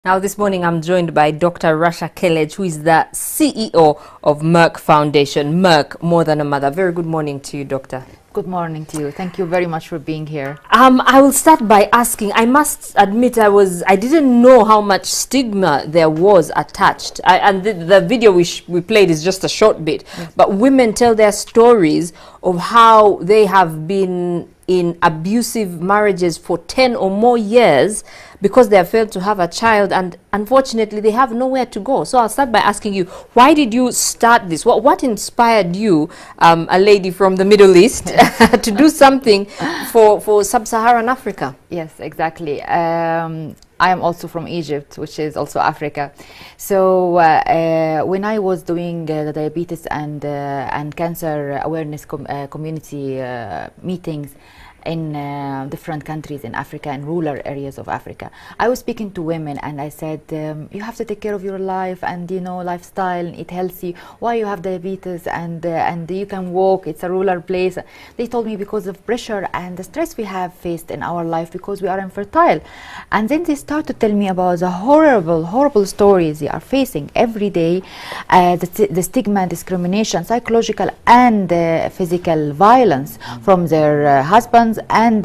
Now this morning I'm joined by Dr. Rasha Kelej, who is the CEO of Merck Foundation. Merck, more than a mother. Very good morning to you, Doctor. Good morning to you. Thank you very much for being here. I will start by asking, I must admit I didn't know how much stigma there was attached. And the video we played is just a short bit. Yes. But women tell their stories of how they have been in abusive marriages for 10 or more years because they have failed to have a child, and unfortunately they have nowhere to go. So I'll start by asking you, why did you start this? What inspired you, a lady from the Middle East, to do something for sub-Saharan Africa? Yes, exactly. I am also from Egypt, which is also Africa. So when I was doing the diabetes and cancer awareness community meetings in different countries in Africa and rural areas of Africa, I was speaking to women and I said, you have to take care of your life and lifestyle, eat healthy. Why you have diabetes and you can walk, it's a rural place. They told me because of pressure and the stress we have faced in our life because we are infertile. And then they start to tell me about the horrible stories they are facing every day, the stigma, discrimination, psychological and physical violence from their husbands and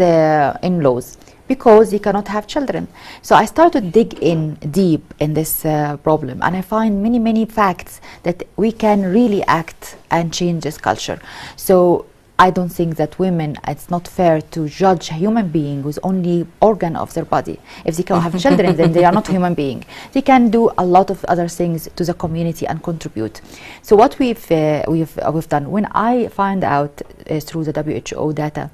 in-laws because they cannot have children. So I started to dig in deep in this problem, and I find many facts that we can really act and change this culture. So I don't think that women, it's not fair to judge a human being who's only organ of their body. If they can have children, then they are not human being. They can do a lot of other things to the community and contribute. So what we've done, when I find out through the WHO data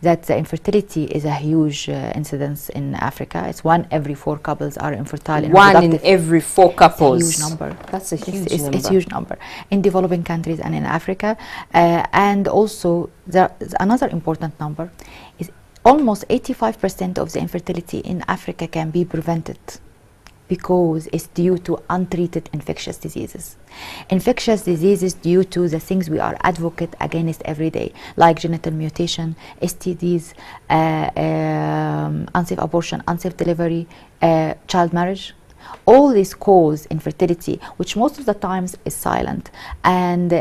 that the infertility is a huge incidence in Africa. It's 1 every 4 couples are infertile. One in every 4 couples. It's a huge number. That's a huge number. It's a huge number in developing countries and in Africa. And also, there's another important number is almost 85% of the infertility in Africa can be prevented because it's due to untreated infectious diseases. Infectious diseases due to the things we are advocate against every day, like genital mutation, STDs, unsafe abortion, unsafe delivery, child marriage. All these cause infertility, which most of the times is silent, and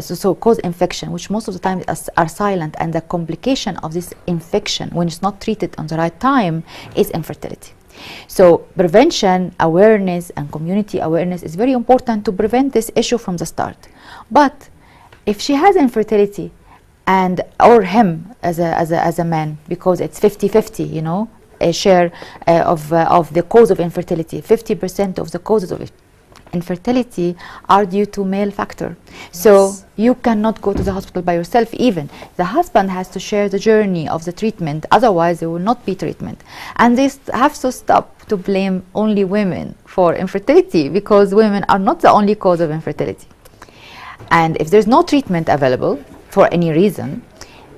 so cause infection, which most of the time are silent, and the complication of this infection when it's not treated on the right time is infertility. So prevention, awareness, and community awareness is very important to prevent this issue from the start. But if she has infertility, and or him as a man, because it's 50-50, a share of the cause of infertility, 50% of the causes of infertility are due to male factor. Yes. So you cannot go to the hospital by yourself. Even the husband has to share the journey of the treatment, otherwise there will not be treatment. And they have to stop to blame only women for infertility, because women are not the only cause of infertility. And if there's no treatment available for any reason,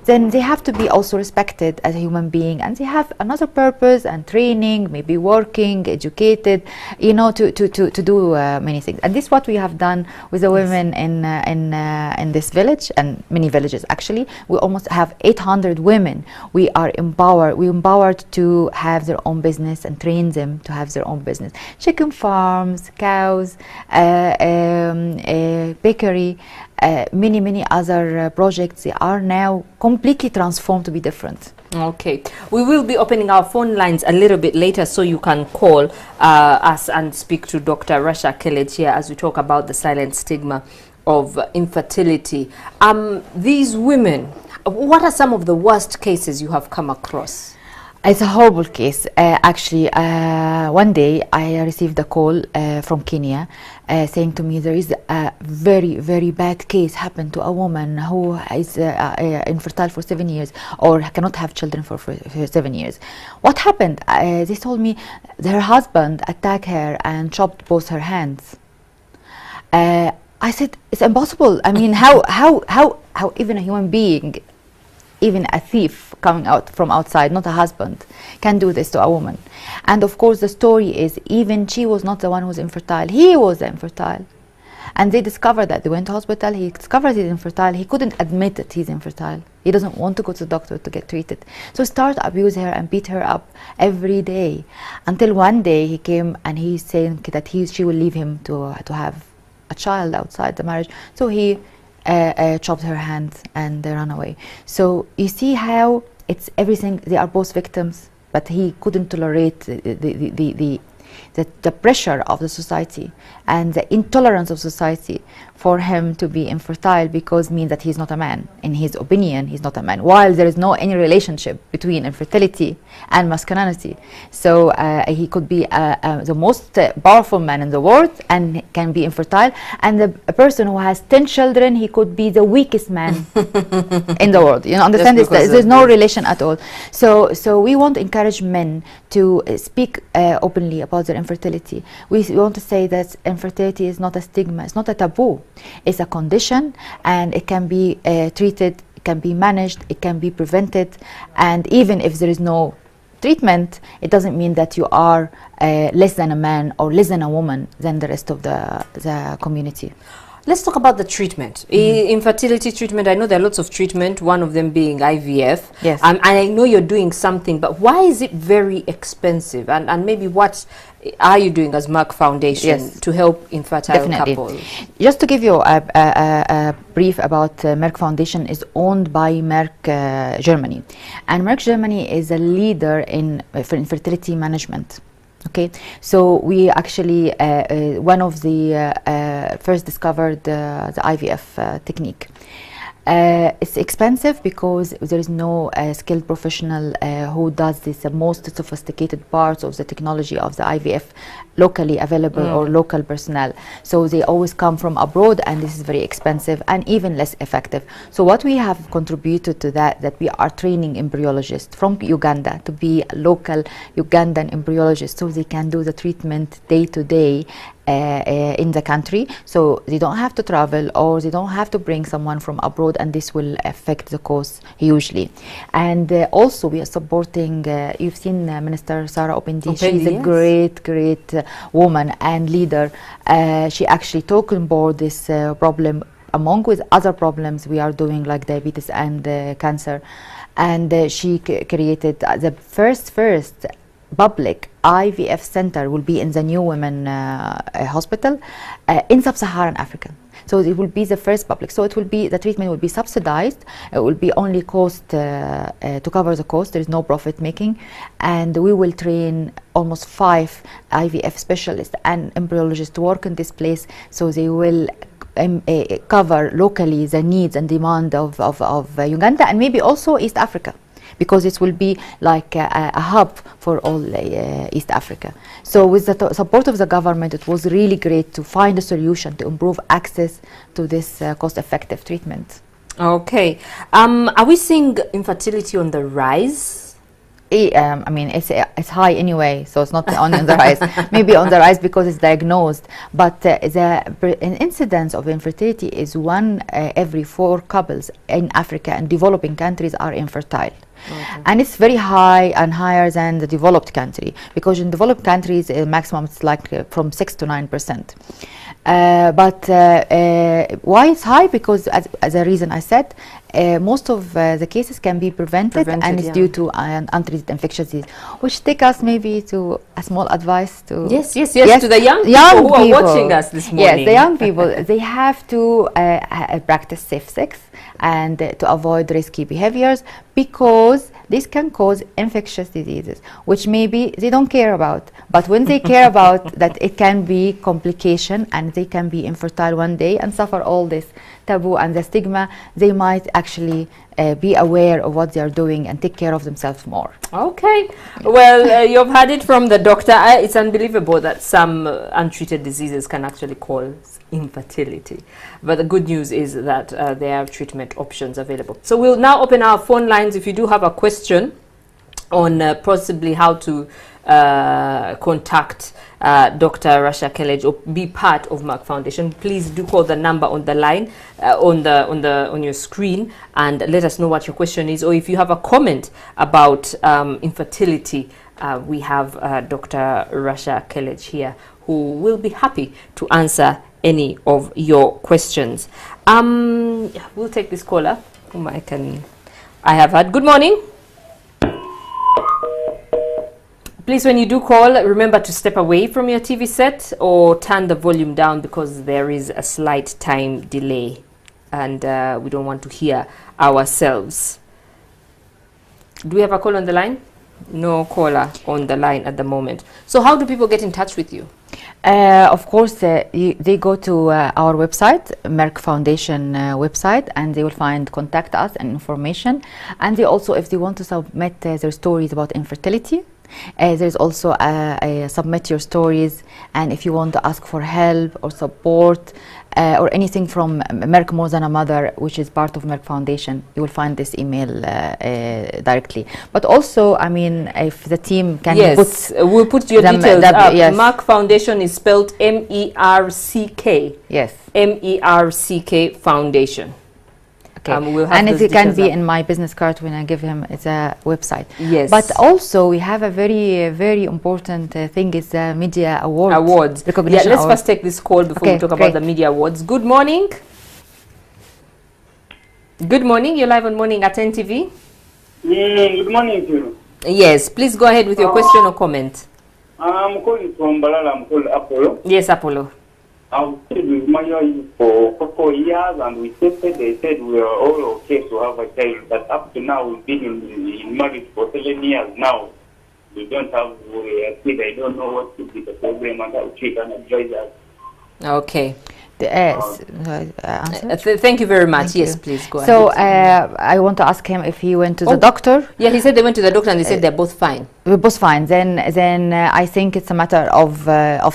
then they have to be also respected as a human being, and they have another purpose and training, maybe working, educated, to do many things. And this is what we have done with the women in this village and many villages actually. We almost have 800 women. We empowered to have their own business and train them to have their own business. Chicken farms, cows, bakery, many other projects. They are now completely transformed to be different. Okay, we will be opening our phone lines a little bit later, so you can call us and speak to Dr. Rasha Kelej here as we talk about the silent stigma of infertility. These women, what are some of the worst cases you have come across? It's a horrible case. Actually, one day I received a call from Kenya saying to me there is a very bad case happened to a woman who is infertile for 7 years or cannot have children for 7 years. What happened? They told me her husband attacked her and chopped both her hands. I said it's impossible. I mean, how even a human being, even a thief coming out from outside, not a husband, can do this to a woman? And of course the story is even she was not the one who was infertile, he was infertile. And they discovered that. They went to hospital, he discovered he's infertile. He couldn't admit that he's infertile. He doesn't want to go to the doctor to get treated. So he started to abuse her and beat her up every day, until one day he came and he's saying that she will leave him to have a child outside the marriage. So he chopped her hands and they ran away. So you see how it's everything. They are both victims, but he couldn't tolerate the pressure of the society and the intolerance of society for him to be infertile, because means that he's not a man. In his opinion, he's not a man, while there is no any relationship between infertility and masculinity. So he could be the most powerful man in the world and can be infertile, and a person who has 10 children, he could be the weakest man in the world. You know, understand this? There's no relation at all. So we want to encourage men to speak openly about their infertility. We want to say that infertility is not a stigma, it's not a taboo. It's a condition, and it can be treated, it can be managed, it can be prevented, and even if there is no treatment, it doesn't mean that you are less than a man or less than a woman than the rest of the community. Let's talk about the treatment. Infertility treatment. I know there are lots of treatment, one of them being IVF. Yes. And I know you're doing something, but why is it very expensive? And maybe what are you doing as Merck Foundation to help infertile couples? Just to give you a brief about Merck Foundation is owned by Merck Germany. And Merck Germany is a leader in infertility management. Okay, so we actually one of the first discovered the IVF technique. It's expensive because there is no skilled professional who does this most sophisticated parts of the technology of the IVF locally available or local personnel. So they always come from abroad, and this is very expensive and even less effective. So what we have contributed to that we are training embryologists from Uganda to be local Ugandan embryologists, so they can do the treatment day to day in the country, so they don't have to travel or they don't have to bring someone from abroad, and this will affect the cost hugely. And also we are supporting, you've seen Minister Sarah Opendi. She's a great woman and leader. She actually took on board this problem among with other problems we are doing, like diabetes and cancer, and she created the first public IVF center will be in the New Women Hospital in Sub-Saharan Africa. So it will be the first public. So it will be, the treatment will be subsidized. It will be only cost to cover the cost. There is no profit making, and we will train almost 5 IVF specialists and embryologists to work in this place. So they will cover locally the needs and demand of Uganda and maybe also East Africa, because it will be like a hub for all East Africa. So with the support of the government, it was really great to find a solution to improve access to this cost-effective treatment. Okay. Are we seeing infertility on the rise? I mean, it's high anyway, so it's not only on the rise. Maybe on the rise because it's diagnosed, but the incidence of infertility is 1 every 4 couples in Africa and developing countries are infertile. Okay. And it's very high and higher than the developed country, because in developed countries maximum it's like from 6 to 9%. But why it's high? Because as a reason I said, most of the cases can be prevented and it's due to untreated infectious disease, which take us maybe to a small advice to yes, to the young people who are watching us this morning. Yes, the young people, they have to practice safe sex and to avoid risky behaviors, because this can cause infectious diseases, which maybe they don't care about. But when they care about that, it can be complication and they can be infertile one day and suffer all this taboo and the stigma, they might actually be aware of what they are doing and take care of themselves more. Okay. Well, you've heard it from the doctor. It's unbelievable that some untreated diseases can actually cause infertility. But the good news is that there are treatment options available. So we'll now open our phone lines. If you do have a question on possibly how to contact Dr. Rasha Kelej or be part of Merck Foundation, please do call the number on the line on your screen and let us know what your question is. Or if you have a comment about infertility, we have Dr. Rasha Kelej here, who will be happy to answer any of your questions. We'll take this caller whom I have had. Good morning. Please, when you do call, remember to step away from your TV set or turn the volume down, because there is a slight time delay and we don't want to hear ourselves. Do we have a call on the line? No caller on the line at the moment. So how do people get in touch with you? Of course, they go to our website, Merck Foundation website, and they will find contact us and information. And they also, if they want to submit their stories about infertility, there's also submit your stories, and if you want to ask for help or support or anything from Merck More Than a Mother, which is part of Merck Foundation, you will find this email directly. But also, I mean, if the team can we'll put your details up. Yes. Merck Foundation is spelled M-E-R-C-K. Yes. M-E-R-C-K Foundation. Okay. We'll have and it can be up in my business card when I give him. It's a website. Yes. But also we have a very important thing is the media awards. Recognition. Yeah. Let's first take this call before we talk about the media awards. Good morning. Good morning. You're live on Morning at NTV. Good morning to you. Yes. Please go ahead with your question or comment. I'm calling from Balala. I'm called Apollo. Yes, Apollo. I've stayed with my wife for 4 years, and we tested. They said we are all okay to have a child, but up to now we've been in marriage for 7 years now. We don't have a kid. I don't know what could be the problem, and how she can advise us. Okay. Thank you very much. Yes, please go ahead. So I want to ask him if he went to the doctor. Yeah, he said they went to the doctor and they said they're both fine. We're both fine. Then I think it's a matter of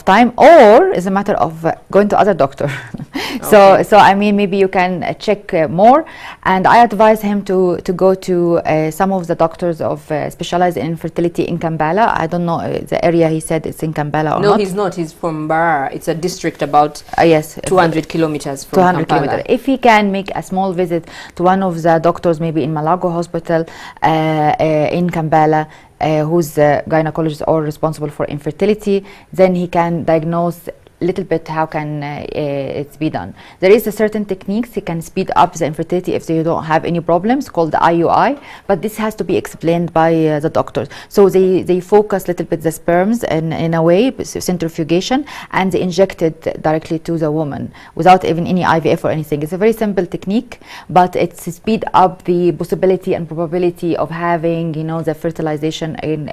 time, or it's a matter of going to other doctor. Okay. So I mean, maybe you can check more, and I advise him to go to some of the doctors of specialized in fertility in Kampala. I don't know the area he said it's in Kampala or not. No, he's not. He's from Bara. It's a district about yes, 200 kilometers from 200 Kampala. kilometers. If he can make a small visit to one of the doctors, maybe in Malago Hospital in Kampala, who's the gynecologist or responsible for infertility, then he can diagnose little bit how can it be done. There is a certain techniques he can speed up the infertility if they don't have any problems, called the IUI, but this has to be explained by the doctors. So they focus little bit the sperms in a way, centrifugation, and they inject it directly to the woman without even any IVF or anything. It's a very simple technique, but it's speed up the possibility and probability of having, you know, the fertilization in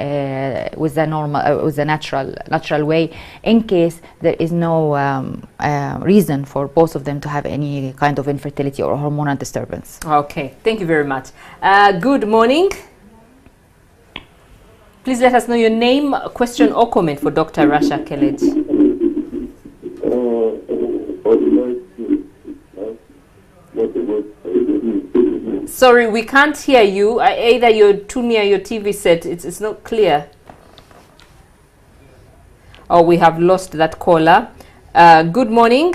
with the normal with the natural way, in case there is no reason for both of them to have any kind of infertility or hormonal disturbance. Okay, thank you very much. Good morning. Please let us know your name, question or comment for Dr. Rasha Kelej. Sorry, we can't hear you. Either you're too near your TV set, it's not clear. Oh, we have lost that caller. Good morning.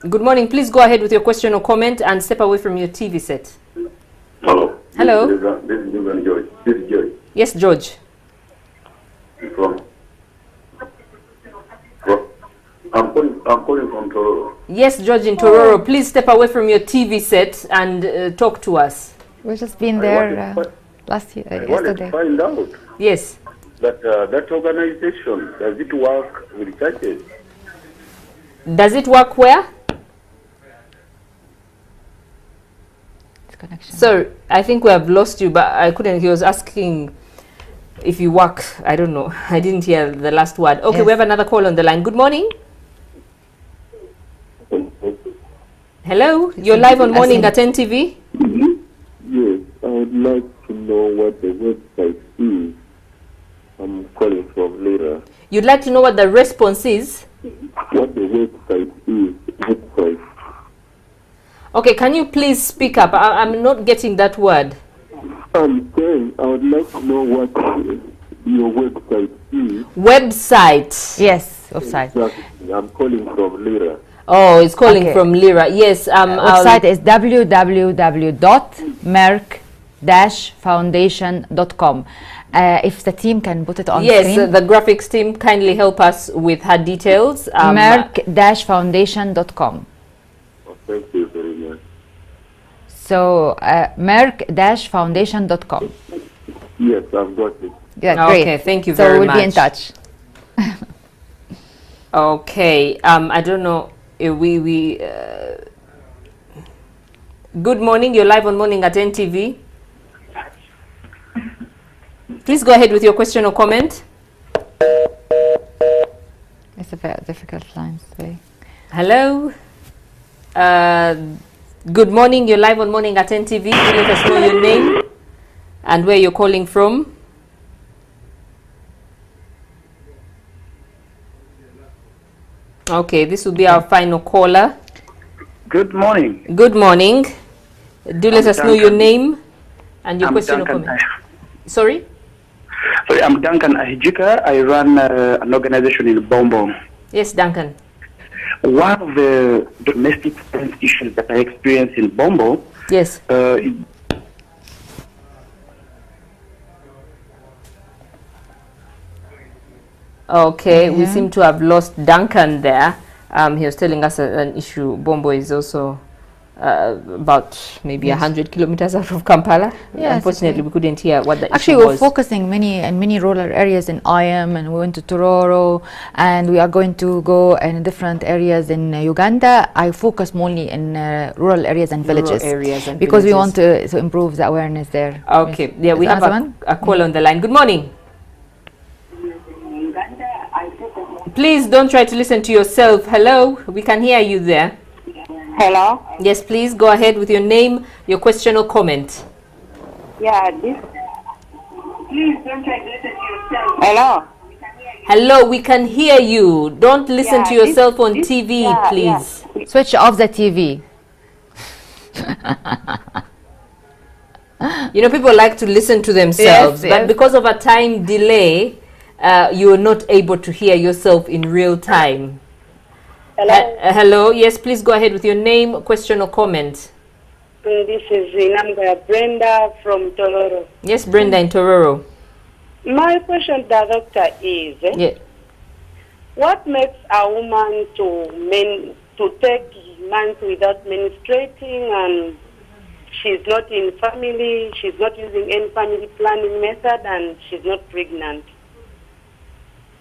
Good morning. Please go ahead with your question or comment and step away from your TV set. Hello. Hello. This is George. This is George. Yes, George. I'm calling from Tororo. Yes, George in Tororo. Please step away from your TV set and talk to us. We've just been there last year, I wanted to find out. Yes. That organization, does it work with churches? Does it work where? Connection. So I think we have lost you, but I couldn't. He was asking if you work. I don't know. I didn't hear the last word. Okay, yes. We have another call on the line. Good morning. Hello, you're live on Morning at NTV. Yes, I would like to know what the website is. I'm calling from Lira. You'd like to know what the response is? What the website is. Website. Okay, can you please speak up? I'm not getting that word. I'm saying I would like to know what your website is. Website. Yes, website. Exactly. I'm calling from Lira. Oh, it's calling from Lira. Yes. Website is www.merck-foundation.com. If the team can put it on Yes, screen. the graphics team kindly help us with her details. Merck-foundation.com. Oh, thank you very much. So Merck-foundation.com. Yes, I've got it. Yeah, great. Okay, thank you so very we'll much. be in touch. Okay, I don't know if good morning, you're live on Morning at NTV. Please go ahead with your question or comment. It's a very difficult line today. Hello. Good morning, you're live on Morning at NTV. Let us know your name and where you're calling from. Okay, this will be our final caller. Good morning. Good morning. Do let us know your name and your I'm question or Duncan. comment. Sorry? Sorry, I'm Duncan Ahijika. I run an organization in Bombo. Yes, Duncan. One of the domestic violence issues that I experience in Bombo, Yes. Okay, we seem to have lost Duncan there. He was telling us an issue. Bombo is also about maybe 100 kilometers out of Kampala. Yes, Unfortunately, we couldn't hear what the Actually, issue we're was. focusing in many rural areas in IAM, and we went to Tororo, and we are going to go in different areas in Uganda. I focus mainly in rural areas and Rural villages, areas and because we want villages. to improve the awareness there. Okay, yeah, we Is have another one? a call on the line. Good morning. Please don't try to listen to yourself. Hello, we can hear you there. Hello? Yes, please go ahead with your name, your question or comment. Yeah, this. Please don't try to listen to yourself. Hello? Hello, we can hear you. Don't listen Yeah, to yourself on this- TV, yeah, please. yeah. Switch off the TV. You know, people like to listen to themselves, Yes, but yes. because of a time delay, you are not able to hear yourself in real time. Hello? Hello, yes, please go ahead with your name, question or comment. This is Inamga Brenda from Tororo. Yes, Brenda in Tororo. My question to the doctor is, Yeah. what makes a woman to take months without menstruating, and she's not in family, she's not using any family planning method, and she's not pregnant?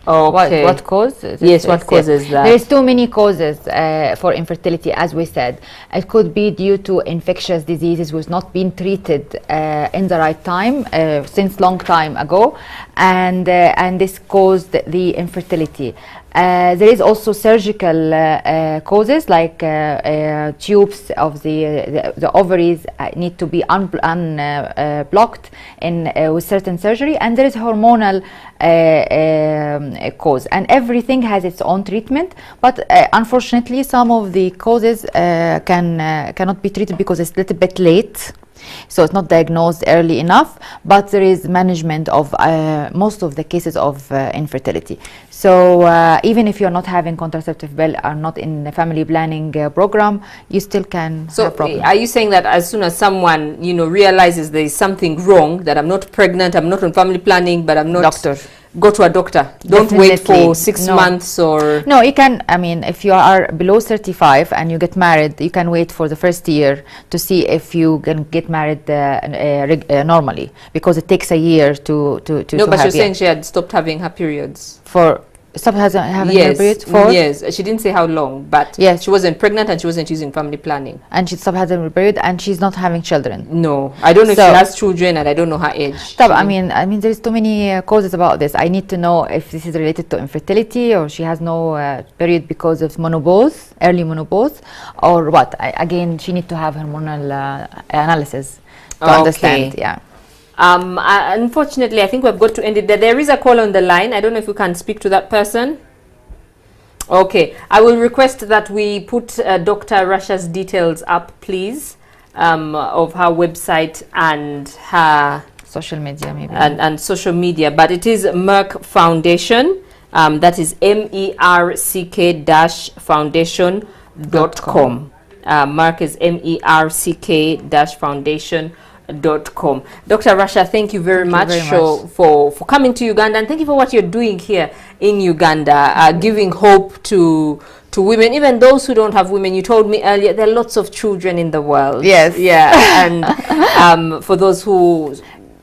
Okay. What causes? Yes, what causes that? There's too many causes for infertility, as we said. It could be due to infectious diseases which not been treated in the right time since long time ago, and this caused the infertility. There is also surgical causes, like tubes of the ovaries need to be blocked with certain surgery, and there is hormonal cause, and everything has its own treatment. But unfortunately, some of the causes cannot be treated because it's a little bit late. So it's not diagnosed early enough, but there is management of most of the cases of infertility. So even if you're not having contraceptive pill or not in the family planning program, you still can So have problems. are you saying that as soon as someone, you know, realizes there is something wrong, that I'm not pregnant, I'm not on family planning, but I'm not... Doctor. Go to a doctor. Don't wait Definitely. for 6 No. months or... No, you can, I mean, if you are below 35 and you get married, you can wait for the first year to see if you can get married normally, because it takes a year to No, but have, you're saying she had stopped having her periods. for stop having her Yes, period for yes. She didn't say how long, but Yes. she wasn't pregnant and she wasn't using family planning. and she stopped having her period and she's not having children. No, I don't know if So- she has children and I don't know her age. Stop. I mean, there's too many causes about this. I need to know if this is related to infertility or she has no period because of menopause, early menopause, or what. Again, she need to have hormonal analysis to Okay. understand. Yeah. Unfortunately, I think we've got to end it there. There is a call on the line. I don't know if you can speak to that person. Okay, I will request that we put Dr. Rasha's details up, please, of her website and her Social media, maybe. and social media. But it is Merck Foundation. That is MERCK-foundation.com. Merck is MERCK-foundation.com. gmail.com. Dr. Rasha, thank you very much for coming to Uganda, and thank you for what you're doing here in Uganda, giving hope to women, even those who don't have women. You told me earlier there are lots of children in the world. Yes. Yeah, and for those who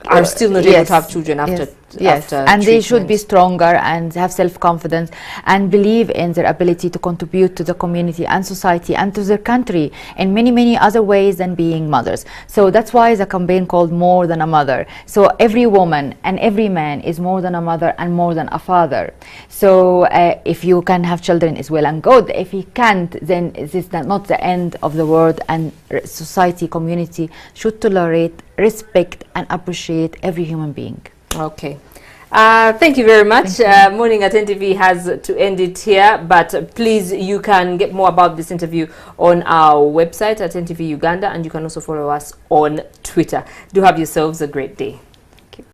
are still not able to have children after and they should be stronger and have self-confidence and believe in their ability to contribute to the community and society and to their country in many other ways than being mothers. So that's why the campaign called More Than a Mother. So every woman and every man is more than a mother and more than a father. So if you can have children, is well and good. If you can't, then this is not the end of the world, and society, community should tolerate, respect and appreciate every human being. Okay. Thank you very much. Morning at NTV has to end it here, but please, you can get more about this interview on our website at NTV-Uganda, and you can also follow us on Twitter. Do have yourselves a great day.